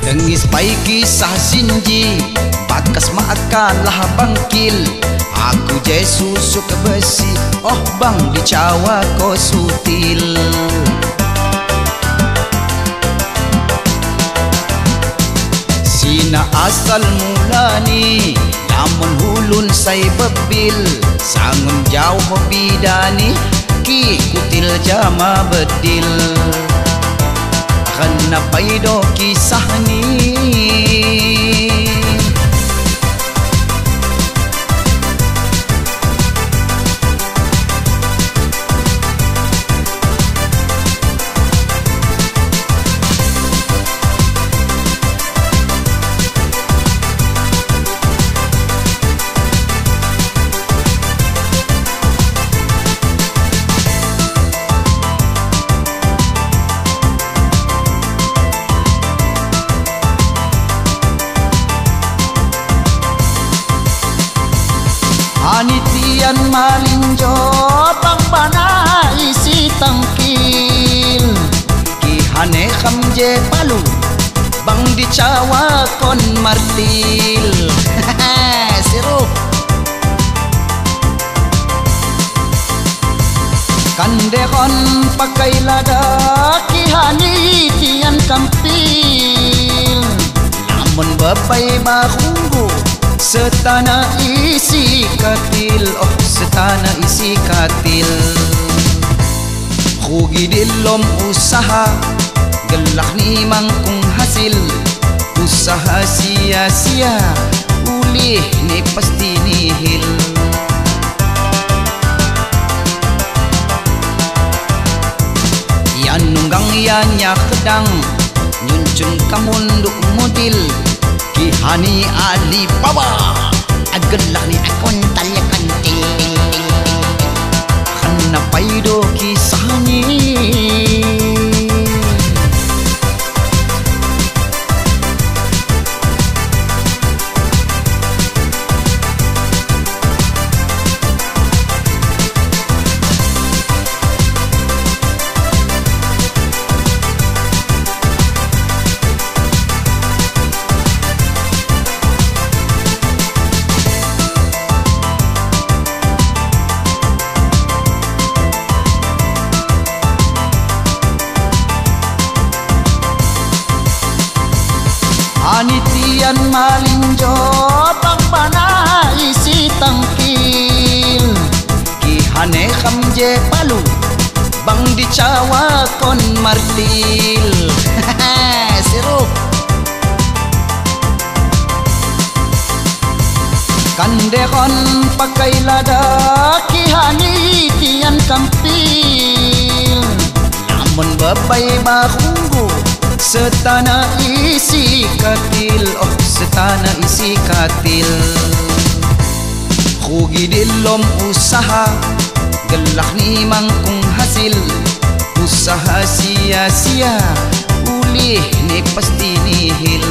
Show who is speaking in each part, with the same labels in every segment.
Speaker 1: Dengis pai kisah sinji bakas makalah bangkil. Aku je susuk besi, oh bang dicawa ko sutil. Sina asal mulani, lamun hulun say bebil. Sangun jauh bidani, ki kutil jama bedil. Kenapa ido kisah ni? Anitian malinjo pangbana isi tangkil. Kihane kamje palu bang dicawa kon martil. Sirup kandekon pakai lada. Kihani tian kampil namun babai bahunggu setana isi katil, oh setana isi katil. Rugi dilom usaha, gelak ni mangkung hasil. Usaha sia-sia, ulih ni pasti nihil. Yan nunggang yan nyakdang, nyuncung kamunduk modil. Kihani Alibaba agelah ni akon talyakan ting ting ting ting. Kenapa ido kisah ni? Anitian malinjo pangbana isi tangkil. Kihane kamje palu bang dicawa kon martil. Sirup kandekon pakai lada. Kihani tian kampil namun babai bahunggu setana isi katil, oh setana isi katil. Rugi dilom usaha, gelak ni mangkung hasil. Usaha sia-sia, ulih ni pasti nihil.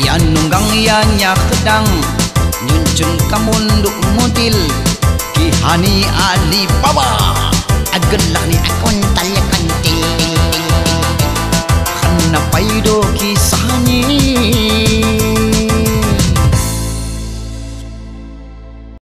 Speaker 1: Yan nunggang yan nyakdang, nyuncung kamunduk modil. Kihani Alibaba agelah ni akon